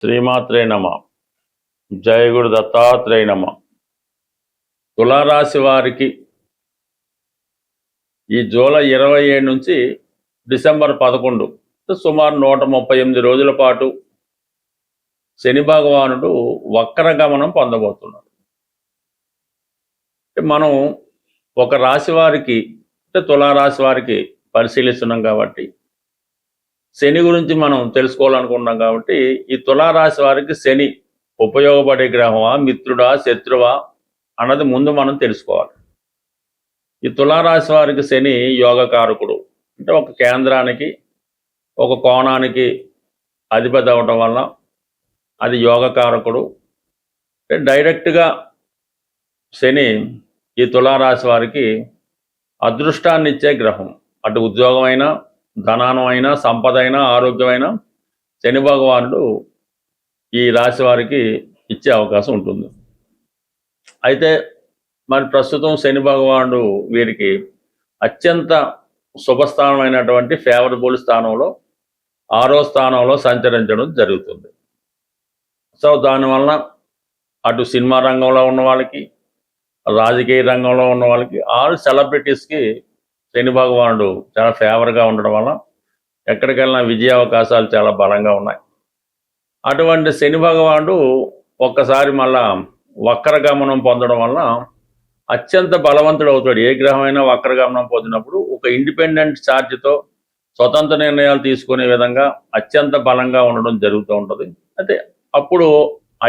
శ్రీమాత్రే నమ. జయ గురు దత్తాత్రేయ నమ. తులారాశి వారికి ఈ జూలై 27 నుంచి డిసెంబర్ 11 సుమారు 138 రోజుల పాటు శని భగవానుడు వక్రగమనం పొందబోతున్నాడు. మనం ఒక రాశి వారికి తులారాశి వారికి పరిశీలిస్తున్నాం కాబట్టి శని గురించి మనం తెలుసుకోవాలనుకుంటున్నాం కాబట్టి ఈ తులారాశి వారికి శని ఉపయోగపడే గ్రహమా, మిత్రుడా, శత్రువా అన్నది ముందు మనం తెలుసుకోవాలి. ఈ తులారాశి వారికి శని యోగకారకుడు, అంటే ఒక కేంద్రానికి ఒక కోణానికి అధిపతి అవటం వల్ల అది యోగకారకుడు. డైరెక్ట్గా శని ఈ తులారాశి వారికి అదృష్టాన్ని ఇచ్చే గ్రహం. అటు ఉద్యోగమైనా, ధనానం అయినా, సంపద అయినా, ఆరోగ్యమైనా శని భగవానుడు ఈ రాశి వారికి ఇచ్చే అవకాశం ఉంటుంది. అయితే మరి ప్రస్తుతం శని భగవానుడు వీరికి అత్యంత శుభస్థానమైనటువంటి ఫేవరబుల్ స్థానంలో 6వ స్థానంలో సంచరించడం జరుగుతుంది. సో దానివల్ల అటు సినిమా రంగంలో ఉన్న వాళ్ళకి, రాజకీయ రంగంలో ఉన్న వాళ్ళకి, ఆల్ సెలబ్రిటీస్కి శని భగవానుడు చాలా ఫేవర్గా ఉండడం వల్ల ఎక్కడికెళ్ళినా విజయ అవకాశాలు చాలా బలంగా ఉన్నాయి. అటువంటి శని భగవానుడు ఒక్కసారి మళ్ళా వక్రగమనం పొందడం వల్ల అత్యంత బలవంతుడు అవుతాడు. ఏ గ్రహమైనా వక్రగమనం పొందినప్పుడు ఒక ఇండిపెండెంట్ ఛార్జ్తో స్వతంత్ర నిర్ణయాలు తీసుకునే విధంగా అత్యంత బలంగా ఉండడం జరుగుతూ ఉంటుంది. అయితే అప్పుడు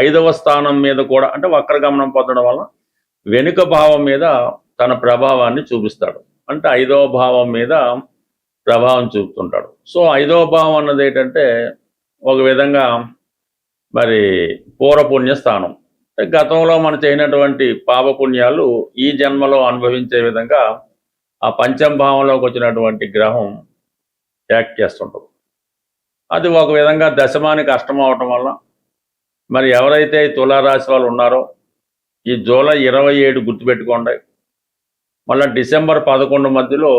5వ స్థానం మీద కూడా, అంటే వక్రగమనం పొందడం వల్ల వెనుక భావం మీద తన ప్రభావాన్ని చూపిస్తాడు. అంటే 5వ భావం మీద ప్రభావం చూపుతుంటాడు. సో 5వ భావం అన్నది ఏంటంటే ఒక విధంగా మరి పూర్వపుణ్య స్థానం. గతంలో మనం చేయనటువంటి పాపపుణ్యాలు ఈ జన్మలో అనుభవించే విధంగా ఆ పంచమ భావంలోకి వచ్చినటువంటి గ్రహం యాక్ట్ చేస్తుంటుంది. అది ఒక విధంగా దశమానికి అష్టం అవటం వల్ల మరి ఎవరైతే తులారాశి వాళ్ళు ఉన్నారో ఈ జూలై 27 గుర్తుపెట్టుకోండి, మళ్ళీ డిసెంబర్ 11 మధ్యలో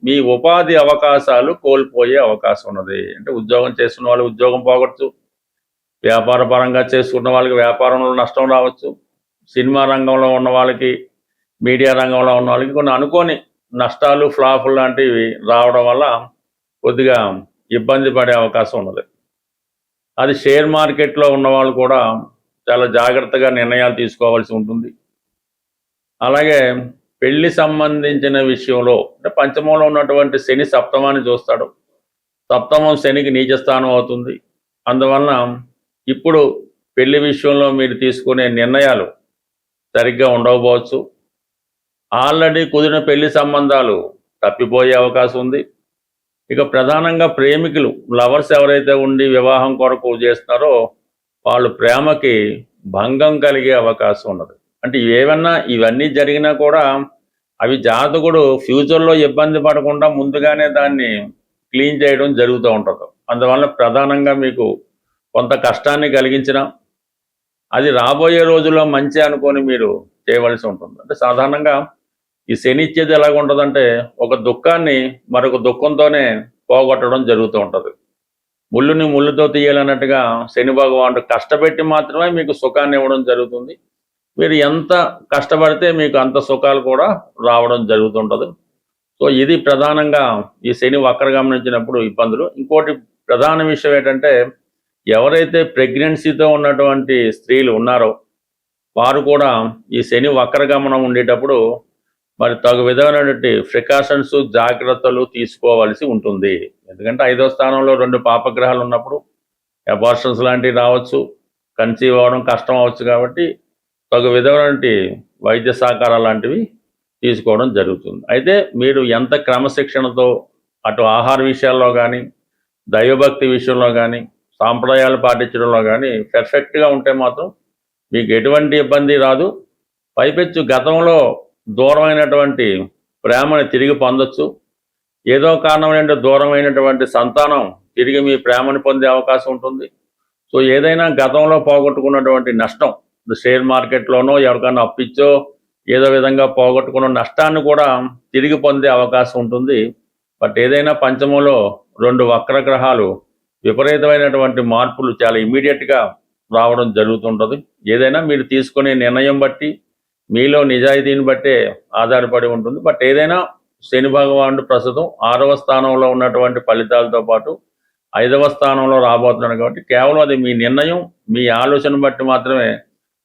మీ ఉపాధి అవకాశాలు కోల్పోయే అవకాశం ఉన్నది. అంటే ఉద్యోగం చేస్తున్న వాళ్ళు ఉద్యోగం పోగొచ్చు, వ్యాపార పరంగా చేసుకున్న వాళ్ళకి వ్యాపారంలో నష్టం రావచ్చు, సినిమా రంగంలో ఉన్న వాళ్ళకి, మీడియా రంగంలో ఉన్న వాళ్ళకి కొన్ని అనుకోని నష్టాలు, ఫ్లాపులు లాంటివి రావడం వల్ల కొద్దిగా ఇబ్బంది పడే అవకాశం ఉన్నది. అది షేర్ మార్కెట్లో ఉన్న వాళ్ళు కూడా చాలా జాగ్రత్తగా నిర్ణయాలు తీసుకోవాల్సి ఉంటుంది. అలాగే పెళ్లి సంబంధించిన విషయంలో, అంటే పంచమంలో ఉన్నటువంటి శని సప్తమాన్ని చూస్తాడు. సప్తమం శనికి నీచస్థానం అవుతుంది. అందువలన ఇప్పుడు పెళ్లి విషయంలో మీరు తీసుకునే నిర్ణయాలు సరిగ్గా ఉండకపోవచ్చు. ఆల్రెడీ కుదిరిన పెళ్లి సంబంధాలు తప్పిపోయే అవకాశం ఉంది. ఇక ప్రధానంగా ప్రేమికులు, లవర్స్ ఎవరైతే ఉండి వివాహం కొరకు చేస్తున్నారో వాళ్ళు ప్రేమకి భంగం కలిగే అవకాశం ఉన్నది. అంటే ఇవన్నీ జరిగినా కూడా అవి జాతకుడు ఫ్యూచర్లో ఇబ్బంది పడకుండా ముందుగానే దాన్ని క్లీన్ చేయడం జరుగుతూ ఉంటుంది. అందువల్ల ప్రధానంగా మీకు కొంత కష్టాన్ని కలిగించిన అది రాబోయే రోజుల్లో మంచి అనుకొని మీరు చేయవలసి ఉంటుంది. అంటే సాధారణంగా ఈ శని ఇచ్చేది ఎలాగుంటుందంటే ఒక దుఃఖాన్ని మరొక దుఃఖంతోనే పోగొట్టడం జరుగుతూ ఉంటుంది. ముళ్ళుని ముళ్ళుతో తీయాలన్నట్టుగా శని భగవానుడు కష్టపెట్టి మాత్రమే మీకు సుఖాన్ని ఇవ్వడం జరుగుతుంది. మీరు ఎంత కష్టపడితే మీకు అంత సుఖాలు కూడా రావడం జరుగుతుంటుంది. సో ఇది ప్రధానంగా ఈ శని వక్రగమనించినప్పుడు ఇబ్బందులు. ఇంకోటి ప్రధాన విషయం ఏంటంటే ఎవరైతే ప్రెగ్నెన్సీతో ఉన్నటువంటి స్త్రీలు ఉన్నారో వారు కూడా ఈ శని వక్రగమనం ఉండేటప్పుడు మరి తగు విధమైనటువంటి ప్రికాషన్స్, జాగ్రత్తలు తీసుకోవాల్సి ఉంటుంది. ఎందుకంటే 5వ స్థానంలో 2 పాపగ్రహాలు ఉన్నప్పుడు అబార్షన్స్ లాంటివి రావచ్చు, కన్సీవ్ అవ్వడం కష్టం అవ్వచ్చు. కాబట్టి తగు విధమైనటువంటి వైద్య సహకారాలు లాంటివి తీసుకోవడం జరుగుతుంది. అయితే మీరు ఎంత క్రమశిక్షణతో అటు ఆహార విషయాల్లో కానీ, దైవభక్తి విషయంలో కానీ, సాంప్రదాయాలు పాటించడంలో కానీ పర్ఫెక్ట్గా ఉంటే మాత్రం మీకు ఎటువంటి ఇబ్బంది రాదు. పైపెచ్చు గతంలో దూరమైనటువంటి ప్రేమని తిరిగి పొందొచ్చు. ఏదో కారణమైన దూరమైనటువంటి సంతానం తిరిగి మీ ప్రేమని పొందే అవకాశం ఉంటుంది. సో ఏదైనా గతంలో పోగొట్టుకున్నటువంటి నష్టం, షేర్ మార్కెట్లోనో ఎవరికైనా అప్పిచ్చో ఏదో విధంగా పోగొట్టుకున్న నష్టాన్ని కూడా తిరిగి పొందే అవకాశం ఉంటుంది. బట్ ఏదైనా పంచమంలో 2 వక్రగ్రహాలు విపరీతమైనటువంటి మార్పులు చాలా ఇమీడియట్గా రావడం జరుగుతుంటుంది. ఏదైనా మీరు తీసుకునే నిర్ణయం బట్టి మీలో నిజాయితీని బట్టే ఆధారపడి ఉంటుంది. బట్ ఏదైనా శని భగవానుడు ప్రస్తుతం 6వ స్థానంలో ఉన్నటువంటి ఫలితాలతో పాటు 5వ స్థానంలో రాబోతున్నాడు కాబట్టి కేవలం అది మీ నిర్ణయం, మీ ఆలోచన బట్టి మాత్రమే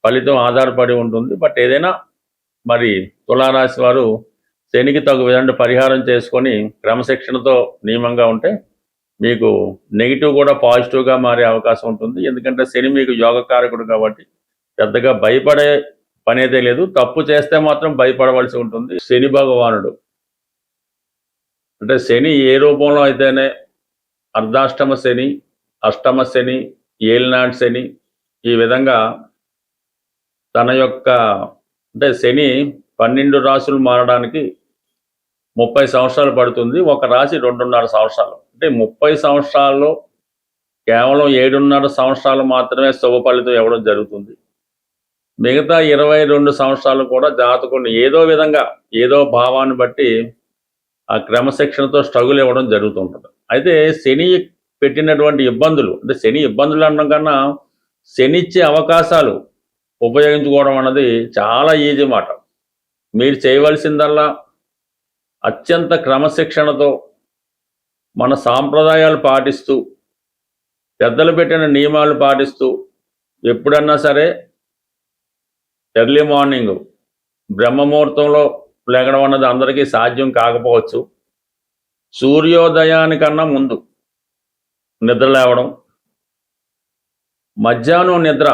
ఫలితం ఆధారపడి ఉంటుంది. బట్ ఏదైనా మరి తులారాశి వారు శనికి తగు విధంగా పరిహారం చేసుకొని క్రమశిక్షణతో నియమంగా ఉంటే మీకు నెగిటివ్ కూడా పాజిటివ్గా మారే అవకాశం ఉంటుంది. ఎందుకంటే శని మీకు యోగకారకుడు కాబట్టి పెద్దగా భయపడే పనేదే లేదు. తప్పు చేస్తే మాత్రం భయపడవలసి ఉంటుంది. శని భగవానుడు అంటే శని ఏ రూపంలో అయితేనే అర్ధాష్టమ శని, అష్టమ శని, ఏలినాటి శని, ఈ విధంగా తన యొక్క అంటే శని 12 రాశులు మారడానికి 30 సంవత్సరాలు పడుతుంది. ఒక రాశి 2.5 సంవత్సరాలు. అంటే 30 సంవత్సరాల్లో కేవలం 7.5 సంవత్సరాలు మాత్రమే శుభ ఫలితం ఇవ్వడం జరుగుతుంది. మిగతా 22 సంవత్సరాలు కూడా జాతకుని ఏదో విధంగా ఏదో భావాన్ని బట్టి ఆ క్రమశిక్షణతో స్ట్రగుల్ ఇవ్వడం జరుగుతుంటుంది. అయితే శని పెట్టినటువంటి ఇబ్బందులు అంటే శని ఇబ్బందులు అనడం కన్నా శని ఇచ్చే అవకాశాలు ఉపయోగించుకోవడం అన్నది చాలా ఈజీ మాట. మీరు చేయవలసిందల్లా అత్యంత క్రమశిక్షణతో మన సాంప్రదాయాలు పాటిస్తూ పెద్దలు పెట్టిన నియమాలు పాటిస్తూ ఎప్పుడన్నా సరే ఎర్లీ మార్నింగ్ బ్రహ్మముహూర్తంలో లేగడం అన్నది అందరికీ సాధ్యం కాకపోవచ్చు. సూర్యోదయానికన్నా ముందు నిద్ర లేవడం, మధ్యాహ్నం నిద్ర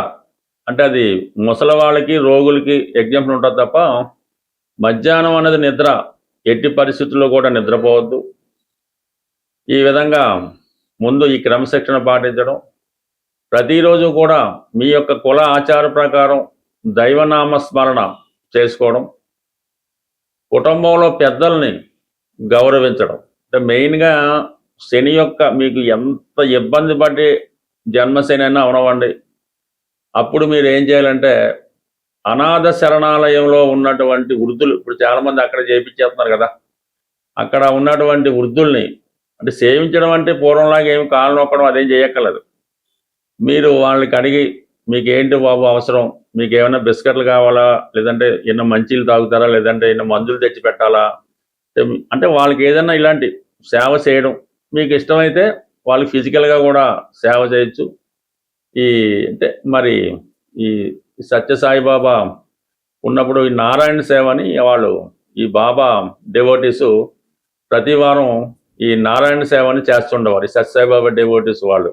అంటే అది ముసలి వాళ్ళకి రోగులకి ఎగ్జాంపుల్ ఉంటుంది తప్ప మధ్యాహ్నం అనేది నిద్ర ఎట్టి పరిస్థితుల్లో కూడా నిద్రపోవద్దు. ఈ విధంగా ముందు ఈ క్రమశిక్షణ పాటించడం, ప్రతిరోజు కూడా మీ యొక్క కుల ఆచార ప్రకారం దైవనామ స్మరణ చేసుకోవడం, కుటుంబంలో పెద్దల్ని గౌరవించడం. అంటే మెయిన్గా శని యొక్క మీకు ఎంత ఇబ్బంది పడి జన్మశని అయినా అవనవండి, అప్పుడు మీరు ఏం చేయాలంటే అనాథ శరణాలయంలో ఉన్నటువంటి వృద్ధులు, ఇప్పుడు చాలామంది అక్కడ చేయించేస్తున్నారు కదా, అక్కడ ఉన్నటువంటి వృద్ధుల్ని అంటే సేవించడం అంటే పూర్వంలాగా ఏమి కాళ్ళు నొక్కడం అదేం చేయక్కర్లేదు. మీరు వాళ్ళకి అడిగి మీకు ఏంటి బాబు అవసరం, మీకు ఏమైనా బిస్కెట్లు కావాలా, లేదంటే ఎన్నో మంచీలు తాగుతారా, లేదంటే ఎన్నో మందులు తెచ్చి పెట్టాలా, అంటే వాళ్ళకి ఏదైనా ఇలాంటి సేవ చేయడం మీకు ఇష్టమైతే వాళ్ళకి ఫిజికల్గా కూడా సేవ చేయొచ్చు. ఈ అంటే మరి ఈ సత్యసాయిబాబా ఉన్నప్పుడు ఈ నారాయణ సేవ అని వాళ్ళు ఈ బాబా డెవోటీసు ప్రతి వారం ఈ నారాయణ సేవని చేస్తుండేవారు, ఈ సత్యసాయిబాబా డెవోటీస్ వాళ్ళు.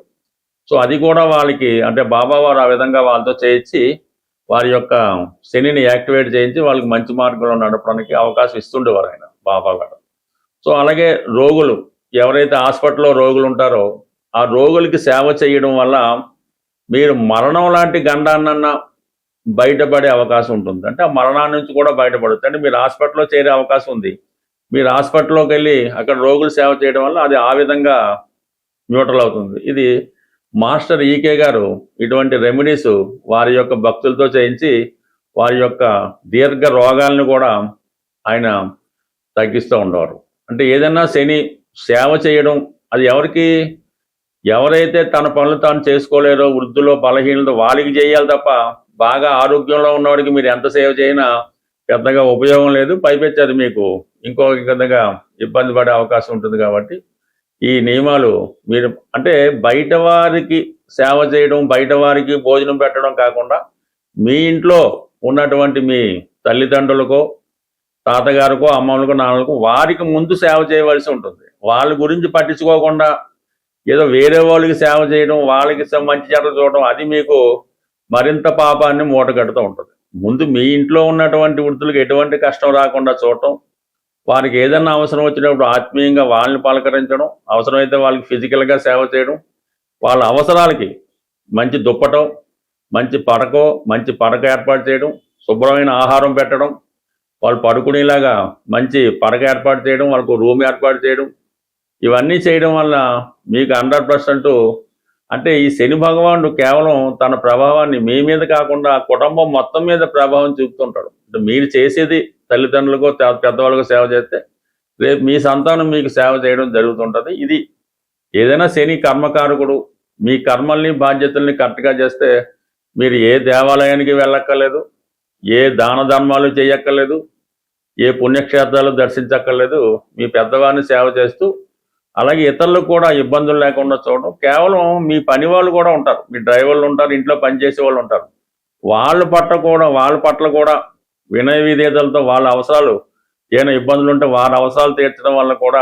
సో అది కూడా వాళ్ళకి అంటే బాబా వారు ఆ విధంగా వాళ్ళతో చేయించి వారి యొక్క శనిని యాక్టివేట్ చేయించి వాళ్ళకి మంచి మార్గంలో నడపడానికి అవకాశం ఇస్తుండేవారు ఆయన బాబా గారు. సో అలాగే రోగులు ఎవరైతే హాస్పిటల్లో రోగులు ఉంటారో ఆ రోగులకి సేవ చేయడం వల్ల మీరు మరణం లాంటి గండాన్నన్నా బయటపడే అవకాశం ఉంటుంది. అంటే ఆ మరణాన్ని నుంచి కూడా బయటపడుతుంది. అంటే మీరు హాస్పిటల్లో చేరే అవకాశం ఉంది. మీరు హాస్పిటల్లోకి వెళ్ళి అక్కడ రోగులు సేవ చేయడం వల్ల అది ఆ విధంగా న్యూట్రల్ అవుతుంది. ఇది మాస్టర్ ఈకే గారు ఇటువంటి రెమెడీస్ వారి యొక్క భక్తులతో చేయించి వారి యొక్క దీర్ఘ రోగాలను కూడా ఆయన తగ్గిస్తూ ఉండేవారు. అంటే ఏదైనా శని సేవ చేయడం అది ఎవరైతే తన పనులు తాను చేసుకోలేరో వృద్ధులో బలహీనతో వాళ్ళకి చేయాలి తప్ప బాగా ఆరోగ్యంలో ఉన్నవాడికి మీరు ఎంత సేవ చేసినా పెద్దగా ఉపయోగం లేదు. పైపెచ్చి అది మీకు ఇంకో విధంగా ఇబ్బంది పడే అవకాశం ఉంటుంది. కాబట్టి ఈ నియమాలు మీరు అంటే బయట వారికి సేవ చేయడం, బయట వారికి భోజనం పెట్టడం కాకుండా మీ ఇంట్లో ఉన్నటువంటి మీ తల్లిదండ్రులకో తాతగారికో అమ్మమ్మలకో నాన్నలకో వారికి ముందు సేవ చేయవలసి ఉంటుంది. వాళ్ళ గురించి పట్టించుకోకుండా ఏదో వేరే వాళ్ళకి సేవ చేయడం, వాళ్ళకి మంచి చెడ్డలు చూడడం అది మీకు మరింత పాపాన్ని మూటగడుతూ ఉంటుంది. ముందు మీ ఇంట్లో ఉన్నటువంటి వృద్ధులకు ఎటువంటి కష్టం రాకుండా చూడటం, వారికి ఏదైనా అవసరం వచ్చినప్పుడు ఆత్మీయంగా వాళ్ళని పలకరించడం, అవసరమైతే వాళ్ళకి ఫిజికల్గా సేవ చేయడం, వాళ్ళ అవసరాలకి మంచి దుప్పటం, మంచి పడక ఏర్పాటు చేయడం, శుభ్రమైన ఆహారం పెట్టడం, వాళ్ళు పడుకునేలాగా మంచి పడక ఏర్పాటు చేయడం, వాళ్ళకు రూమ్ ఏర్పాటు చేయడం, ఇవన్నీ చేయడం వల్ల మీకు 100% అంటే ఈ శని భగవానుడు కేవలం తన ప్రభావాన్ని మీ మీద కాకుండా కుటుంబం మొత్తం మీద ప్రభావం చూపుతుంటాడు. అంటే మీరు చేసేది తల్లిదండ్రులకు పెద్దవాళ్ళకు సేవ చేస్తే రేపు మీ సంతానం మీకు సేవ చేయడం జరుగుతుంటుంది. ఇది ఏదైనా శని కర్మకారకుడు, మీ కర్మల్ని బాధ్యతల్ని కరెక్ట్గా చేస్తే మీరు ఏ దేవాలయానికి వెళ్ళక్కర్లేదు, ఏ దాన ధర్మాలు చేయక్కర్లేదు, ఏ పుణ్యక్షేత్రాలు దర్శించక్కర్లేదు. మీ పెద్దవారిని సేవ చేస్తూ అలాగే ఇతరులకు కూడా ఇబ్బందులు లేకుండా చూడడం. కేవలం మీ పని వాళ్ళు కూడా ఉంటారు, మీ డ్రైవర్లు ఉంటారు, ఇంట్లో పనిచేసే వాళ్ళు ఉంటారు, వాళ్ళ పట్ల కూడా వినయ విధేయతలతో వాళ్ళ అవసరాలు ఏమైనా ఇబ్బందులు ఉంటే వారి అవసరాలు తీర్చడం వల్ల కూడా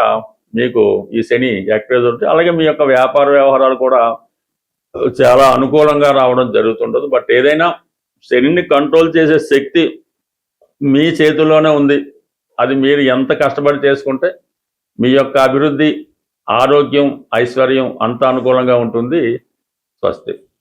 మీకు ఈ శని యాక్టివేజ్ ఉంటుంది. అలాగే మీ యొక్క వ్యాపార వ్యవహారాలు కూడా చాలా అనుకూలంగా రావడం జరుగుతుంటుంది. బట్ ఏదైనా శనిని కంట్రోల్ చేసే శక్తి మీ చేతుల్లోనే ఉంది. అది మీరు ఎంత కష్టపడి చేసుకుంటే మీ యొక్క అభివృద్ధి, ఆరోగ్యం, ఐశ్వర్యం అంత అనుకూలంగా ఉంటుంది. స్వస్తి.